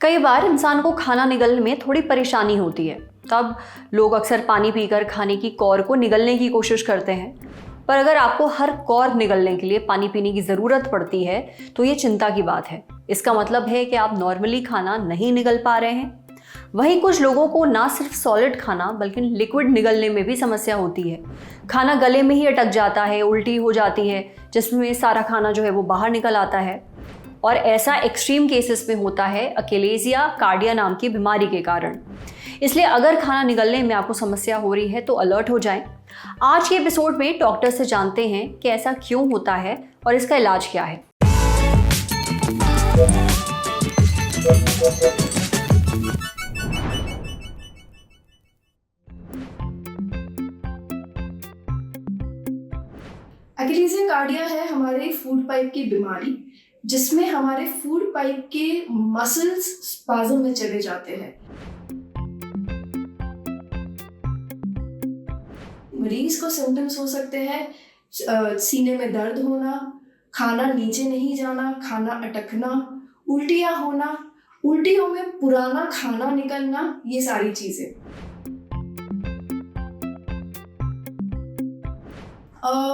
कई बार इंसान को खाना निगलने में थोड़ी परेशानी होती है। तब लोग अक्सर पानी पीकर खाने की कौर को निगलने की कोशिश करते हैं। पर अगर आपको हर कौर निगलने के लिए पानी पीने की ज़रूरत पड़ती है तो ये चिंता की बात है। इसका मतलब है कि आप नॉर्मली खाना नहीं निगल पा रहे हैं। वहीं कुछ लोगों को ना सिर्फ सॉलिड खाना बल्कि लिक्विड निगलने में भी समस्या होती है। खाना गले में ही अटक जाता है, उल्टी हो जाती है, जिसमें सारा खाना जो है वो बाहर निकल आता है। और ऐसा एक्सट्रीम केसेस में होता है अकेलेजिया कार्डिया नाम की बीमारी के कारण। इसलिए अगर खाना निगलने में आपको समस्या हो रही है तो अलर्ट हो जाएं। आज के एपिसोड में डॉक्टर से जानते हैं कि ऐसा क्यों होता है और इसका इलाज क्या है। अकेलेजिया कार्डिया है हमारे फूड पाइप की बीमारी, जिसमें हमारे फूड पाइप के मसल्स स्पाज्म में चले जाते हैं। मरीज को सिम्टम्स हो सकते हैं सीने में दर्द होना, खाना नीचे नहीं जाना, खाना अटकना, उल्टियां होना, उल्टियों में पुराना खाना निकलना, ये सारी चीजें।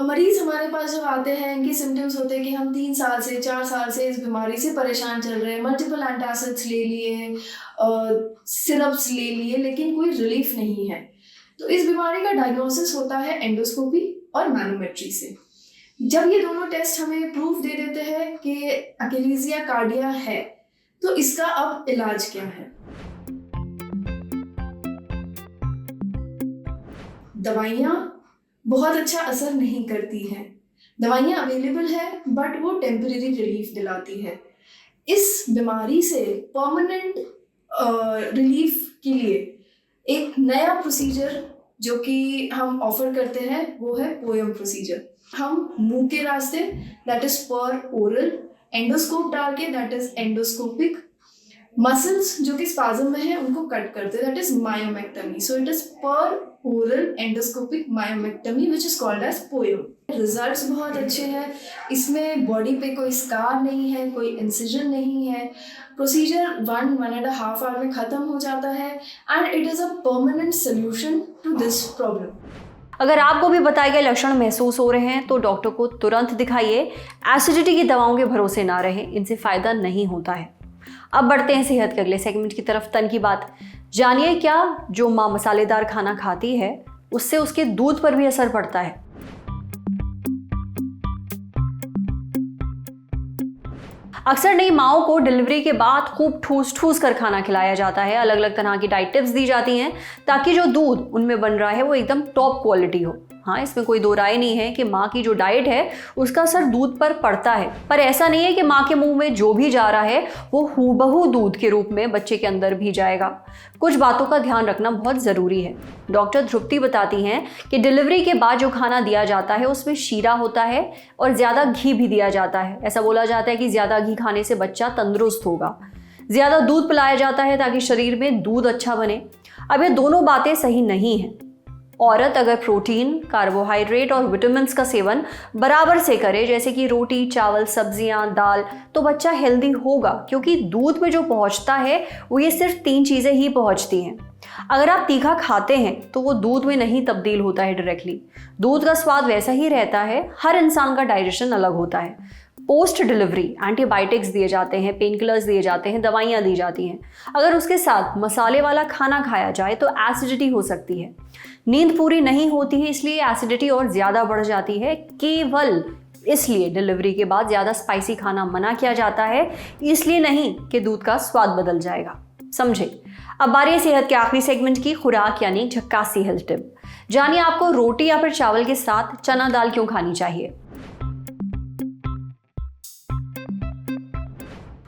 मरीज हमारे पास जब आते हैं, इनके सिम्टम्स होते हैं कि हम 3 साल से 4 साल से इस बीमारी से परेशान चल रहे हैं, मल्टीपल एंटासिड्स ले लिए, सिरप्स ले लिए, लेकिन कोई रिलीफ नहीं है। तो इस बीमारी का डायग्नोसिस होता है एंडोस्कोपी और मैनोमेट्री से। जब ये दोनों टेस्ट हमें प्रूफ दे देते हैं कि अकेलेजिया कार्डिया है, तो इसका अब इलाज क्या है। दवाइयाँ बहुत अच्छा असर नहीं करती हैं। दवाइयाँ अवेलेबल है बट वो टेम्परेरी रिलीफ दिलाती है। इस बीमारी से परमानेंट रिलीफ के लिए एक नया प्रोसीजर जो कि हम ऑफर करते हैं वो है पोएम प्रोसीजर। हम मुंह के रास्ते that is per oral, endoscope डाल के दैट इज एंडोस्कोपिक, मसल्स जो कि स्पाज्म में है उनको कट करते हैं that is myomectomy. So it is per oral endoscopic myomectomy which is called as POEM. Results बहुत अच्छे हैं। इसमें बॉडी पे कोई स्कार नहीं है, कोई इंसिजन नहीं है। प्रोसीजर 1.5 आवर में ख़त्म हो जाता है and it is a permanent solution to this problem. अगर आपको भी बताए गए लक्षण महसूस हो रहे हैं तो डॉक्टर को तुरंत दिखाइए। एसिडिटी की दवाओं के भरोसे ना रहें, इनसे फ़ायदा नहीं होता है। अब बढ़ते हैं सेहत के अगले सेगमेंट की तरफ। तन की बात जानिए, क्या जो माँ मसालेदार खाना खाती है उससे उसके दूध पर भी असर पड़ता है। अक्सर नई माओं को डिलीवरी के बाद खूब ठूस ठूस कर खाना खिलाया जाता है। अलग अलग तरह की डाइट टिप्स दी जाती हैं ताकि जो दूध उनमें बन रहा है वो एकदम टॉप क्वालिटी हो। हाँ, इसमें कोई दो राय नहीं है कि माँ की जो डाइट है उसका असर दूध पर पड़ता है। पर ऐसा नहीं है कि माँ के मुंह में जो भी जा रहा है वो हूबहू दूध के रूप में बच्चे के अंदर भी जाएगा। कुछ बातों का ध्यान रखना बहुत ज़रूरी है। डॉक्टर ध्रुप्ति बताती हैं कि डिलीवरी के बाद जो खाना दिया जाता है उसमें शीरा होता है और ज़्यादा घी भी दिया जाता है। ऐसा बोला जाता है कि ज़्यादा घी खाने से बच्चा तंदुरुस्त होगा। ज़्यादा दूध पिलाया जाता है ताकि शरीर में दूध अच्छा बने। अब ये दोनों बातें सही नहीं हैं। औरत अगर प्रोटीन, कार्बोहाइड्रेट और विटामिन्स का सेवन बराबर से करे, जैसे कि रोटी, चावल, सब्जियां, दाल, तो बच्चा हेल्दी होगा, क्योंकि दूध में जो पहुंचता है वो ये सिर्फ 3 चीज़ें ही पहुंचती हैं। अगर आप तीखा खाते हैं तो वो दूध में नहीं तब्दील होता है डायरेक्टली। दूध का स्वाद वैसा ही रहता है। हर इंसान का डाइजेशन अलग होता है। पोस्ट डिलीवरी एंटीबायोटिक्स दिए जाते हैं, पेन किलर्स दिए जाते हैं, दवाइयाँ दी जाती हैं। अगर उसके साथ मसाले वाला खाना खाया जाए तो एसिडिटी हो सकती है। नींद पूरी नहीं होती है, इसलिए एसिडिटी और ज़्यादा बढ़ जाती है। केवल इसलिए डिलीवरी के बाद ज़्यादा स्पाइसी खाना मना किया जाता है, इसलिए नहीं कि दूध का स्वाद बदल जाएगा। समझे। अब बारी है सेहत के आखिरी सेगमेंट की, खुराक यानी झक्कासी हेल्थ टिप। जानिए आपको रोटी या फिर चावल के साथ चना दाल क्यों खानी चाहिए।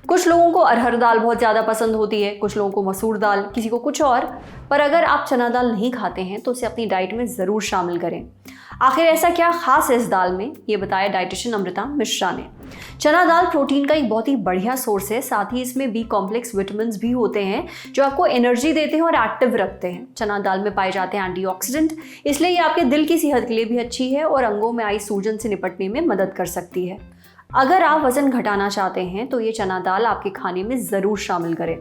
कुछ लोगों को अरहर दाल बहुत ज़्यादा पसंद होती है, कुछ लोगों को मसूर दाल, किसी को कुछ और। पर अगर आप चना दाल नहीं खाते हैं तो उसे अपनी डाइट में ज़रूर शामिल करें। आखिर ऐसा क्या खास है इस दाल में, ये बताया डाइटिशियन अमृता मिश्रा ने। चना दाल प्रोटीन का एक बहुत ही बढ़िया सोर्स है। साथ ही इसमें बी कॉम्प्लेक्स विटामिन भी होते हैं जो आपको एनर्जी देते हैं और एक्टिव रखते हैं। चना दाल में पाए जाते हैं एंटीऑक्सीडेंट, इसलिए ये आपके दिल की सेहत के लिए भी अच्छी है और अंगों में आई सूजन से निपटने में मदद कर सकती है। अगर आप वजन घटाना चाहते हैं तो ये चना दाल आपके खाने में ज़रूर शामिल करें।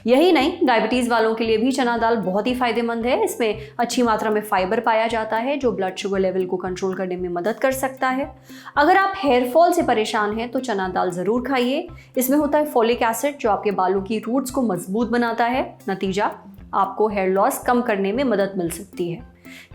यही नहीं, डायबिटीज़ वालों के लिए भी चना दाल बहुत ही फायदेमंद है। इसमें अच्छी मात्रा में फाइबर पाया जाता है जो ब्लड शुगर लेवल को कंट्रोल करने में मदद कर सकता है। अगर आप हेयर फॉल से परेशान हैं तो चना दाल ज़रूर खाइए। इसमें होता है फॉलिक एसिड जो आपके बालों की रूट्स को मजबूत बनाता है। नतीजा, आपको हेयर लॉस कम करने में मदद मिल सकती है।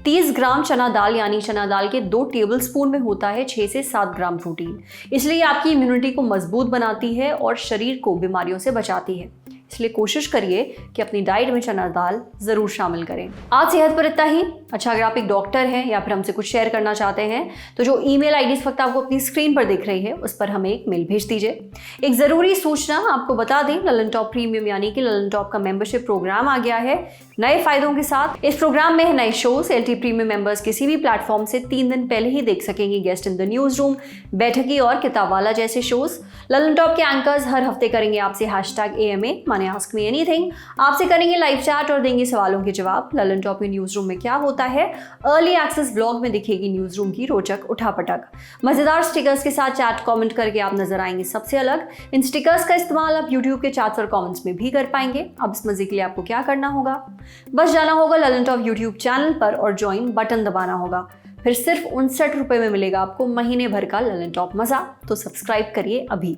30 ग्राम चना दाल यानी चना दाल के 2 टेबलस्पून में होता है 6 से 7 ग्राम प्रोटीन, इसलिए आपकी इम्यूनिटी को मजबूत बनाती है और शरीर को बीमारियों से बचाती है। इसलिए कोशिश करिए कि अपनी डाइट में चना दाल ज़रूर शामिल करें। आज सेहत पर इतना ही। अच्छा, अगर आप एक डॉक्टर हैं या फिर हमसे कुछ शेयर करना चाहते हैं तो जो ईमेल आईडी इस वक्त आपको अपनी स्क्रीन पर दिख रही है उस पर हमें एक मेल भेज दीजिए। एक ज़रूरी सूचना आपको बता दें, ललन टॉप प्रीमियम यानी कि ललन टॉप का मेंबरशिप प्रोग्राम आ गया है नए फायदों के साथ। इस प्रोग्राम में है नए शोज। LT प्रीमियम मेंबर्स किसी भी प्लेटफॉर्म से 3 दिन पहले ही देख सकेंगे guest in the news room, बैठकी और किताबवाला जैसे शोज। ललन टॉप के एंकर्स हर हफ्ते करेंगे आपसे #AMA माने आस्क मी एनीथिंग, आपसे करेंगे लाइव चैट और देंगे सवालों के जवाब। ललन टॉप के न्यूज रूम में क्या होता है, अर्ली एक्सेस ब्लॉग में दिखेगी न्यूज रूम की रोचक उठापटक। मजेदार स्टिकर्स के साथ चैट कमेंट करके आप नजर आएंगे सबसे अलग। इन स्टिकर्स का इस्तेमाल आप यूट्यूब के चैट्स और कमेंट्स में भी कर पाएंगे। अब इस मजे के लिए आपको क्या करना होगा, बस जाना होगा ललन टॉप यूट्यूब चैनल पर और ज्वाइन बटन दबाना होगा। फिर सिर्फ 59 रुपए में मिलेगा आपको महीने भर का ललन टॉप मजा। तो सब्सक्राइब करिए अभी।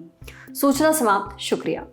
सूचना समाप्त। शुक्रिया।